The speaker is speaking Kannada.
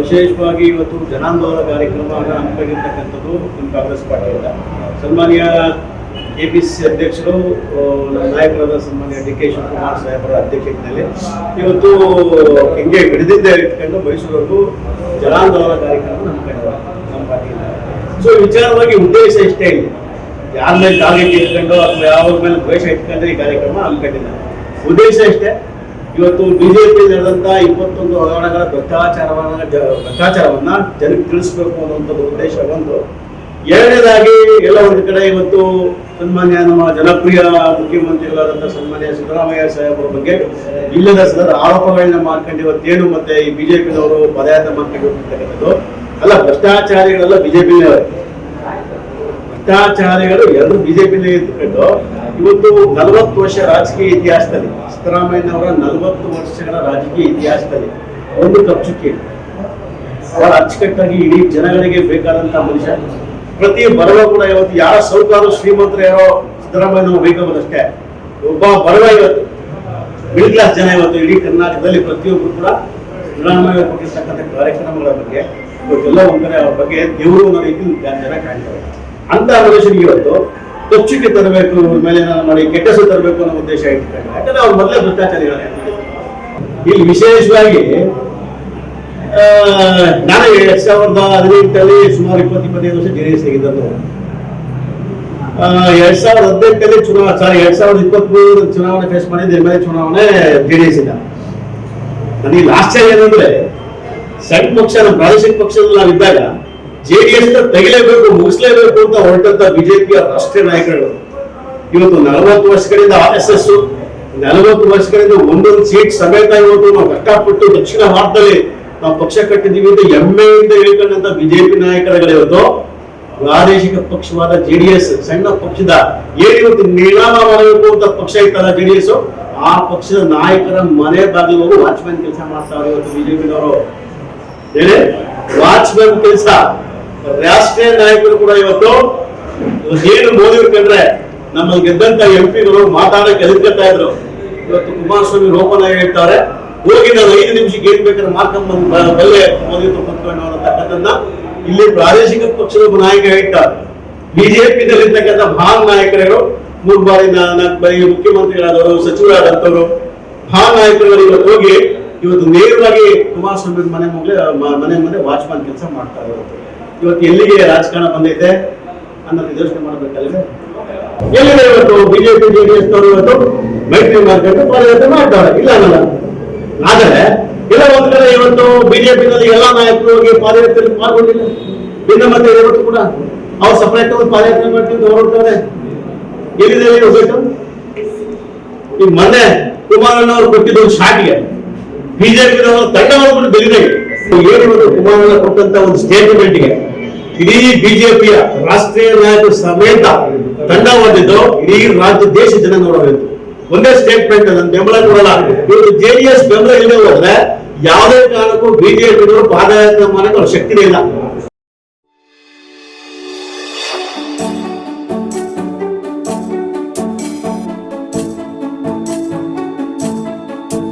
ವಿಶೇಷವಾಗಿ ಇವತ್ತು ಜನಾಂದೋಲನ ಕಾರ್ಯಕ್ರಮವನ್ನು ಹಮ್ಮಿಕೊಂಡಿರ್ತಕ್ಕಂಥದ್ದು ನಮ್ಮ ಕಾಂಗ್ರೆಸ್ ಪಾರ್ಟಿಯಿಂದ ಸನ್ಮಾನ್ಯ APC ಅಧ್ಯಕ್ಷರು ನಮ್ಮ ನಾಯಕರಾದ ಸನ್ಮಾನ್ಯ DK ಶಿವಕುಮಾರ್ ಸಾಹೇಬರ ಅಧ್ಯಕ್ಷತೆಯಲ್ಲಿ ಇವತ್ತು ಹಿಂಗೆ ಹಿಡಿದಿದ್ದ ಇಟ್ಕೊಂಡು ಮೈಸೂರವರೆಗೂ ಜನಾಂದೋಲನ ಕಾರ್ಯಕ್ರಮ ಹಮ್ಮಿಕೊಂಡಿದ್ದಾರೆ ನಮ್ಮ ಪಾರ್ಟಿಯಿಂದ. ಸೊ ವಿಚಾರವಾಗಿ ಉದ್ದೇಶ ಇಷ್ಟೇ ಇಲ್ಲ, ಯಾರ ಮೇಲೆ ಟಾರ್ಗೆಟ್ ಇಟ್ಕೊಂಡು ಅಥವಾ ಯಾವ ಮೇಲೆ ದ್ವೇಷ ಇಟ್ಕೊಂಡ್ರೆ ಈ ಕಾರ್ಯಕ್ರಮ ಹಮ್ಮಿಕೊಂಡಿದ್ದಾರೆ. ಉದ್ದೇಶ ಇಷ್ಟೇ, ಇವತ್ತು ಬಿಜೆಪಿ ನಡೆದಂತ 21 ಹಗರಣಗಳ ಭ್ರಷ್ಟಾಚಾರವನ್ನ ಜನಕ್ಕೆ ತಿಳಿಸಬೇಕು ಅನ್ನುವಂಥದ್ದು ಉದ್ದೇಶ ಒಂದು. ಎರಡನೇದಾಗಿ ಎಲ್ಲ ಒಂದು ಕಡೆ ಇವತ್ತು ಸನ್ಮಾನ್ಯ ನಮ್ಮ ಜನಪ್ರಿಯ ಮುಖ್ಯಮಂತ್ರಿಗಳಾದಂತಹ ಸನ್ಮಾನ್ಯ ಸಿದ್ದರಾಮಯ್ಯ ಸಾಹೇಬರ ಬಗ್ಗೆ ಇಲ್ಲದ ಸದರ ಆರೋಪಗಳನ್ನ ಮಾಡ್ಕೊಂಡು ಇವತ್ತೇನು ಮತ್ತೆ ಈ ಬಿಜೆಪಿನವರು ಪದಯಾತ್ರೆ ಮಾಡ್ಕೊಂಡು ಹೋಗ್ತಕ್ಕಂಥದ್ದು ಅಲ್ಲ. ಭ್ರಷ್ಟಾಚಾರಿಗಳೆಲ್ಲ ಬಿಜೆಪಿನೇ, ಭ್ರಷ್ಟಾಚಾರಿಗಳು ಎರಡು ಬಿಜೆಪಿನೇ ಇದ್ದುಕೊಂಡು ಇವತ್ತು 40 ವರ್ಷ ರಾಜಕೀಯ ಇತಿಹಾಸದಲ್ಲಿ ಸಿದ್ದರಾಮಯ್ಯನವರ 40 ವರ್ಷಗಳ ರಾಜಕೀಯ ಇತಿಹಾಸದಲ್ಲಿ ಒಂದು ಕಪ್ಚುಕ್ಕಿ ಅವರ ಅಚ್ಚುಕಟ್ಟಾಗಿ ಇಡೀ ಜನಗಳಿಗೆ ಬೇಕಾದಂತಹ ಮನುಷ್ಯ. ಪ್ರತಿ ಬಡವ ಕೂಡ ಇವತ್ತು ಯಾರ ಸೌಕಾರು ಶ್ರೀಮಂತರು ಯಾರೋ ಸಿದ್ದರಾಮಯ್ಯನವರು ಬೇಕಂಬುದಷ್ಟೇ. ಒಬ್ಬ ಬಡವ ಇವತ್ತು ಮಿಡಲ್ ಕ್ಲಾಸ್ ಜನ ಇವತ್ತು ಇಡೀ ಕರ್ನಾಟಕದಲ್ಲಿ ಪ್ರತಿಯೊಬ್ಬರು ಕೂಡ ಸಿದ್ದರಾಮಯ್ಯ ಕೊಟ್ಟಿರ್ತಕ್ಕಂಥ ಕಾರ್ಯಕ್ರಮಗಳ ಬಗ್ಗೆ ಇವತ್ತೆಲ್ಲ ಒಂದ್ ಕಡೆ ಅವ್ರ ಬಗ್ಗೆ ದೇವರು ಅನ್ನೋ ರೀತಿ ಜನ ಕಾಣ್ತಾರೆ. ಅಂತ ಮನುಷ್ಯನಿಗೆ ಇವತ್ತು ಕಚ್ಚುಗೆ ತರಬೇಕು, ಮೇಲೆ ಮಾಡಿ ಕೆಟ್ಟ ಹೆಸರು ತರಬೇಕು ಅನ್ನೋ ಉದ್ದೇಶ ಇಟ್ಕೊಂಡು, ಯಾಕಂದ್ರೆ ಅವ್ರು ಮೊದಲೇ ಭ್ರಷ್ಟಾಚಾರಿಗಳೇ. ಇಲ್ಲಿ ವಿಶೇಷವಾಗಿ ನಾನು 2018 ಸುಮಾರು 20-25 ವರ್ಷ JDS ಆಗಿದ್ದದ್ದು. 2018 2023 ಚುನಾವಣೆ ಫೇಸ್ ಮಾಡಿದ್ದು MLA ಚುನಾವಣೆ JDS ಇಂದ. ನನಗೆ ಆಶ್ಚರ್ಯ ಏನಂದ್ರೆ ಸಣ್ಣ ಪಕ್ಷ ನಮ್ಮ ಪ್ರಾದೇಶಿಕ ಪಕ್ಷದಲ್ಲಿ ನಾವಿದ್ದಾಗ JDS ತೆಗಿಲೇಬೇಕು, ಮುಗಿಸ್ಲೇಬೇಕು ಅಂತ ಹೊರಟಂತ ಬಿಜೆಪಿಯ ರಾಷ್ಟ್ರೀಯ ನಾಯಕರು ಇವತ್ತು 40 ವರ್ಷಗಳಿಂದ RSS 40 ವರ್ಷಗಳಿಂದ ಒಂದೊಂದು ಸೀಟ್ ಸಮೇತ ಇವತ್ತು ನಾವು ಕಷ್ಟಪಟ್ಟು ದಕ್ಷಿಣ ಭಾರತದಲ್ಲಿ ನಾವು ಪಕ್ಷ ಕಟ್ಟಿದ್ದೀವಿ ಅಂತ ಹೆಮ್ಮೆಯಿಂದ ಹೇಳ್ಕೊಂಡಂತ ಬಿಜೆಪಿ ನಾಯಕರುಗಳು ಇವತ್ತು ಪ್ರಾದೇಶಿಕ ಪಕ್ಷವಾದ JDS ಸಣ್ಣ ಪಕ್ಷದ ಏನಿವತ್ತು ನಿರ್ಣಾಮ ಮಾಡಬೇಕು ಅಂತ ಪಕ್ಷ ಇತ್ತಲ್ಲ JDS, ಆ ಪಕ್ಷದ ನಾಯಕರ ಮನೆ ಬಾಗಿಲು ಹೋಗಿ ವಾಚ್ಮ್ಯಾನ್ ಕೆಲಸ ಮಾಡ್ತಾರೆ ಇವತ್ತು ಬಿಜೆಪಿನವರು. ಹೇಳಿ, ವಾಚ್ಮ್ಯಾನ್ ಕೆಲಸ. ರಾಷ್ಟ್ರೀಯ ನಾಯಕರು ಕೂಡ ಇವತ್ತು ಏನು ಮೋದಿ ಕಂಡ್ರೆ ನಮ್ಮಲ್ಲಿ ಗೆದ್ದಂತ MP ಮಾತಾಡಕ್ಕೆ ಎದುರ್ಕೊತಾ ಇದ್ರು. ಇವತ್ತು ಕುಮಾರಸ್ವಾಮಿ ರೋಪನ ಹೇಳ್ತಾರೆ, ಹೋಗಿ ನಾನು 5 ನಿಮಿಷಕ್ಕೆ ಏನ್ ಬೇಕಾದ್ರೆ ಮಾರ್ಕೊಂಡ್ ಬಲ್ಲೆ ಮೋದಿ ಕುತ್ಕೊಂಡು ಅನ್ನತಕ್ಕಂಥದ್ದನ್ನ ಇಲ್ಲಿ ಪ್ರಾದೇಶಿಕ ಪಕ್ಷದ ನಾಯಕ ಹೇಳ್ತಾರೆ. ಬಿಜೆಪಿನಲ್ಲಿರ್ತಕ್ಕಂಥ ಭಾಗ ನಾಯಕರು 3 ಬಾರಿ 4 ಬಾರಿ ಮುಖ್ಯಮಂತ್ರಿಗಳಾದವರು, ಸಚಿವರಾದಂತವರು ಭಾಗ ನಾಯಕರುಗಳು ಇವತ್ತು ಹೋಗಿ ಇವತ್ತು ನೇರವಾಗಿ ಕುಮಾರಸ್ವಾಮಿ ಮನೆ ಮುಂದೆ ವಾಚ್ಮ್ಯಾನ್ ಕೆಲಸ ಮಾಡ್ತಾರೆ. ಇವತ್ತು ಎಲ್ಲಿಗೆ ರಾಜಕಾರಣ ಬಂದೈತೆ ಅನ್ನೋದು ಯೋಚನೆ ಮಾಡಬೇಕಲ್ವೇ? ಎಲ್ಲಿದೆ ಇವತ್ತು ಬಿಜೆಪಿ JDS ಅವರು ಇವತ್ತು ಮೈತ್ರಿ ಮಾಡ್ಕೊಂಡು ಪಾದಯಾತ್ರೆ ಮಾಡ್ತಾರೆ, ಇಲ್ಲ ಅನ್ನಲ್ಲ. ಆದರೆ ಇಲ್ಲ ಒಂದ್ ಕಡೆ ಇವತ್ತು ಬಿಜೆಪಿನಲ್ಲಿ ಎಲ್ಲಾ ನಾಯಕರು ಹೋಗಿ ಪಾದಯಾತ್ರೆ ಪಾಲ್ಗೊಂಡಿಲ್ಲ. ಭಿನ್ನಮತ ಇವತ್ತು ಕೂಡ ಅವ್ರು ಸಪರೇಟ್ ಒಂದು ಪಾದಯಾತ್ರೆ ಮಾಡ್ಕೊಂಡು ಹೊರಡ್ತಾರೆ. ಎಲ್ಲಿದೆ ಹೋಗ್ಬೇಕು? ಈಗ ಮೊನ್ನೆ ಕುಮಾರಣ್ಣ ಅವರು ಕೊಟ್ಟಿದ್ದ ಒಂದು ಶಾಟ್ಗೆ ಬಿಜೆಪಿ ತಂಡ ಮಾಡ್ಬಿಟ್ಟು ಬೆಳಿದೆ. ಏನಿವತ್ತು ಕುಮಾರಣ್ಣ ಕೊಟ್ಟಂತ ಒಂದು ಸ್ಟೇಟ್ಮೆಂಟ್ಗೆ ಇಡೀ ಬಿಜೆಪಿಯ ರಾಷ್ಟ್ರೀಯ ನಾಯಕರು ಸಮೇತ ತಂಡ ಹೊಂದಿದ್ದು ಇಡೀ ರಾಜ್ಯ ದೇಶ ಜನ ನೋಡಬೇಕು. ಒಂದೇ ಸ್ಟೇಟ್ಮೆಂಟ್ ಅದನ್ನು ಬೆಂಬಲ ಕೊಡಲ್ಲ. ಇವತ್ತು JDS ಬೆಂಬಲ ಇಲ್ಲದೆ ಹೋದ್ರೆ ಯಾವುದೇ ಕಾರಣಕ್ಕೂ ಬಿಜೆಪಿ ಪಾದಯಾತ್ರೆ ಮಾಡಕ್ಕೆ ಅವ್ರ ಶಕ್ತಿನೇ ಇಲ್ಲ.